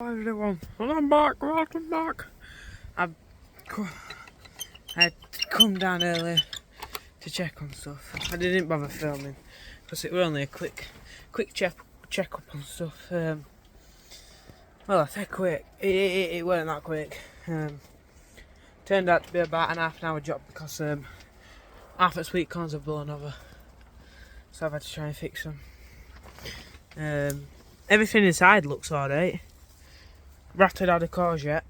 Hi everyone, and I'm back, welcome back. I had come down earlier to check on stuff. I didn't bother filming because it was only a quick check up on stuff. Well, I say quick, it weren't that quick. Turned out to be about an half an hour job because half the sweet corns have blown over, so I've had to try and fix them. Everything inside looks alright. Ratted out the cars yet,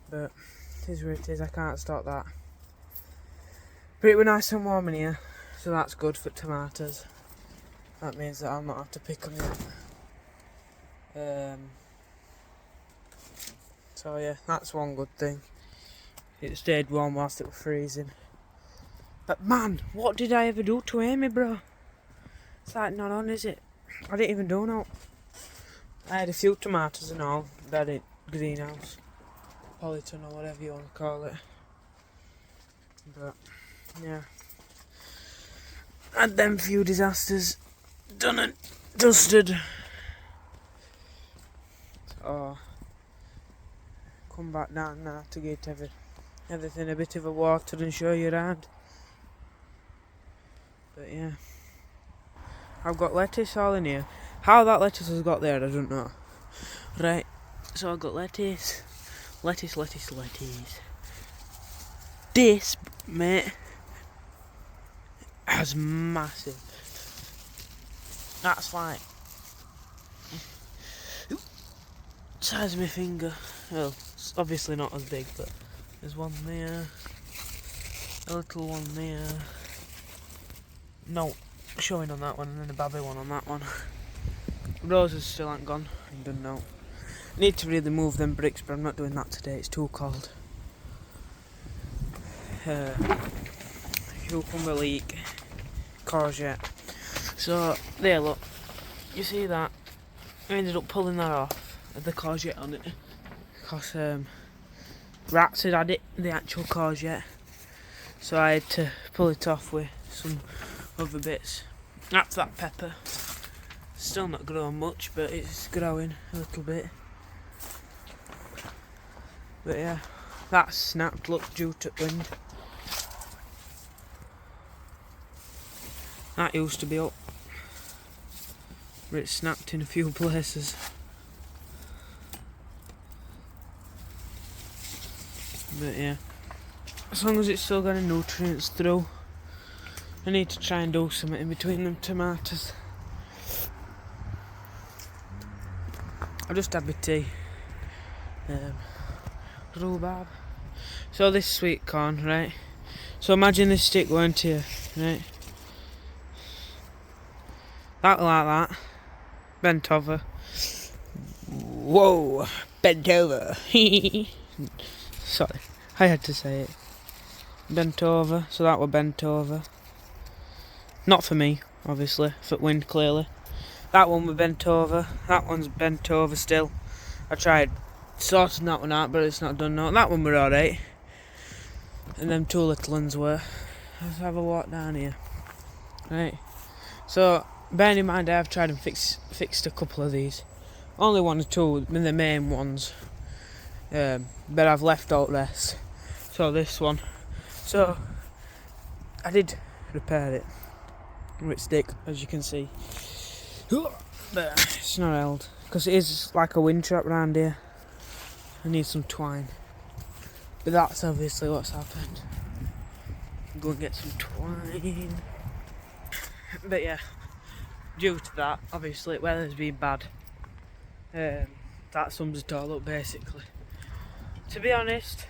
but it is what it is, I can't stop that. But it was nice and warm in here, so that's good for tomatoes. That means that I'll not have to pick them yet. So yeah, that's one good thing. It stayed warm whilst it was freezing. But man, what did I ever do to Amy, bro? It's like not on, is it? I didn't even do no. I had a few tomatoes and all, that in greenhouse, polyton or whatever you want to call it. But yeah, had them few disasters done and dusted. So come back down now to get everything a bit of a water and show you around. But yeah, I've got lettuce all in here. How that lettuce has got there, I don't know. Right, so I've got lettuce. This, mate, is massive. That's like size of my finger. Well, it's obviously not as big, but there's one there, a little one there. No showing on that one, and then a babby one on that one. Roses still ain't gone, I don't know. Need to really move them bricks, but I'm not doing that today, it's too cold. Cucumber leek, courgette. So, there look, you see that? I ended up pulling that off, with the courgette on it. Because rats had it, the actual courgette. So I had to pull it off with some other bits. That's that pepper. Still not growing much, but it's growing a little bit. But yeah, that's snapped, look, due to wind. That used to be up, but it's snapped in a few places. But yeah, as long as it's still getting nutrients through, I need to try and do something in between them tomatoes. I just had my tea. Rhubarb. So this sweet corn, right? So imagine this stick weren't here, right? That like that. Bent over. Whoa! Bent over. Sorry, I had to say it. Bent over, so that were bent over. Not for me, obviously, for wind clearly. That one was bent over, that one's bent over still. I tried sorting that one out, but it's not done now. That one were alright. And them two little ones were. Let's have a walk down here. Right. So, bearing in mind I have tried and fixed a couple of these. Only one or two, the main ones. But I've left out the rest. So this one. So, I did repair it. With stick, as you can see. But it's not held. Because it is like a wind trap round here. I need some twine. But that's obviously what's happened. Go and get some twine. But yeah, due to that, obviously, weather's been bad. That sums it all up basically. To be honest,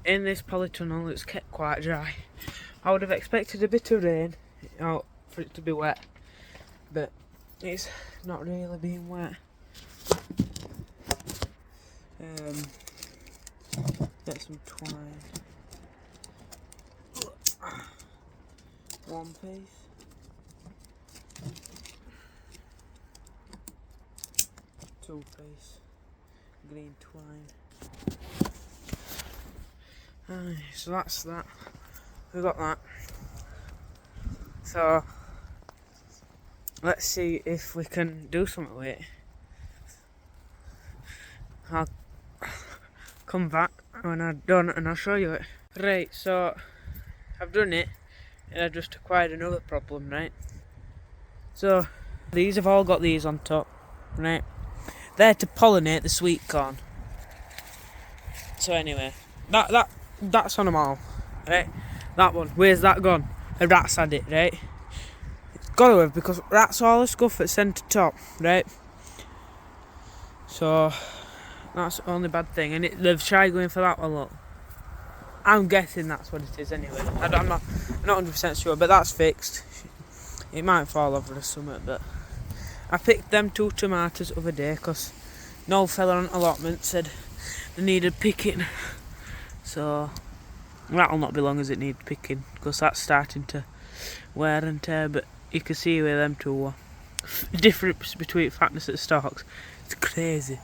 in this polytunnel it's kept quite dry. I would have expected a bit of rain for it to be wet, but it's not really being wet. Get some twine. One piece. Two piece. Green twine. So that's that. We got that. So let's see if we can do something with it. I'll come back when I've done it and I'll show you it. Right, so I've done it and I just acquired another problem, right? So these have all got these on top, right? They're to pollinate the sweet corn. So anyway, that's on them all, right? That one, where's that gone? A rat's had it, right? It's got to have, because that's all the stuff at centre top, right? So that's the only bad thing, and they've tried going for that one. Look, I'm guessing that's what it is anyway. I'm not 100% sure, but that's fixed. It might fall over or something, but I picked them 2 tomatoes the other day because no fella on allotment said they needed picking. So that'll not be long as it needs picking, because that's starting to wear and tear. But you can see where them 2 were. The difference between fatness at stalks, it's crazy.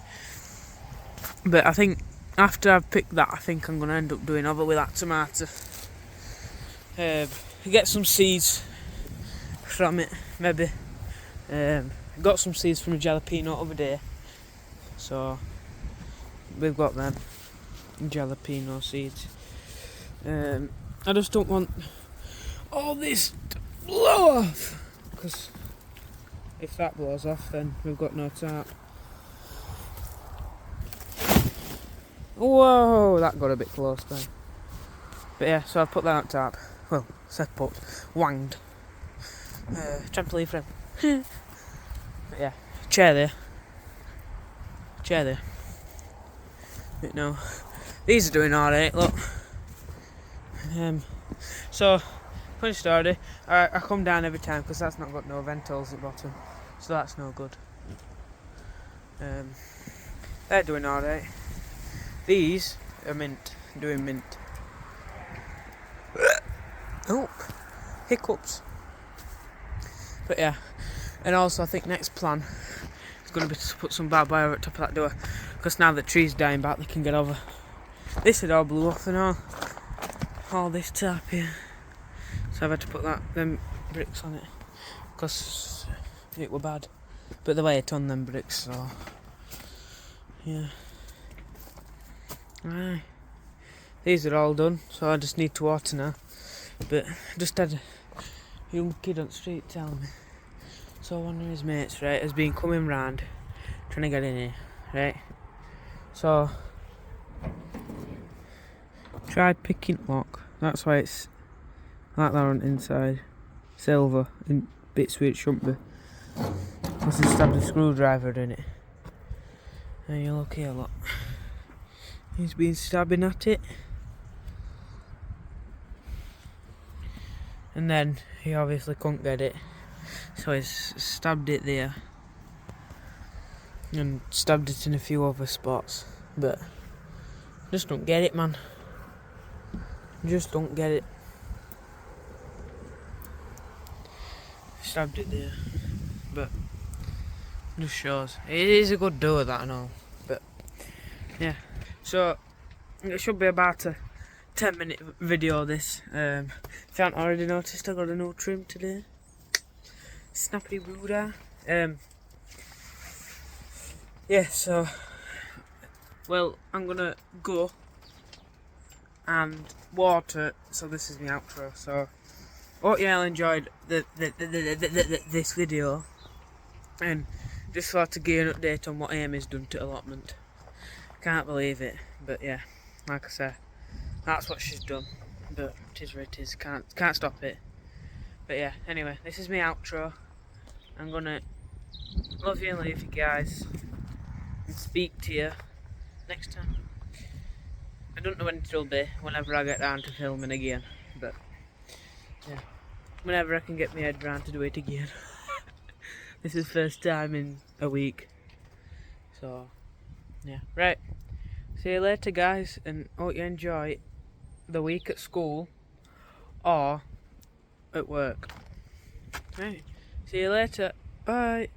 But I think after I've picked that, I think I'm going to end up doing other with that tomato. Get some seeds from it, maybe. Got some seeds from a jalapeno over there, so we've got them jalapeno seeds. I just don't want all this to blow off, because if that blows off, then we've got no tarp. Whoa, that got a bit close then. But yeah, so I've put that on tarp. Well, set up, wanged. Trampoline frame. But yeah, chair there. But no, these are doing alright, look. So, funny story, I come down every time because that's not got no vent holes at the bottom, so that's no good. They're doing alright. These are doing mint. Oh, hiccups. But yeah, and also I think next plan is going to be to put some barbed wire at the top of that door, because now the tree's dying back, they can get over. This had all blew off and all this tarp here, so I've had to put them bricks on it, because it were bad. But the way it on them bricks, so yeah. Aye. These are all done, so I just need to water now. But just had a young kid on the street tell me. So one of his mates, right, has been coming round trying to get in here, right? So tried picking lock. That's why it's like that on the inside. Silver in bits where it shouldn't be. Because he stabbed a screwdriver in it. And you look here, look. He's been stabbing at it. And then he obviously couldn't get it. So he's stabbed it there. And stabbed it in a few other spots. But just don't get it, man. Just don't get it. Stabbed it there. But just shows. It is a good door, that and all. But yeah. So it should be about a 10-minute video this. If you haven't already noticed, I got a new trim today. Snappy Buddha. Yeah, so well, I'm gonna go and water, so this is my outro. So hope you all enjoyed this video, and just thought to give an update on what Amy's done to allotment. Can't believe it, but yeah, like I said, that's what she's done. But it is what it is. Can't stop it. But yeah, anyway, this is my outro. I'm gonna love you and leave you guys, and speak to you next time. I don't know when it'll be, whenever I get round to filming again, but yeah, whenever I can get my head round to do it again. This is the first time in a week, so yeah, right. See you later, guys, and hope you enjoy the week at school or at work. Right, see you later, bye.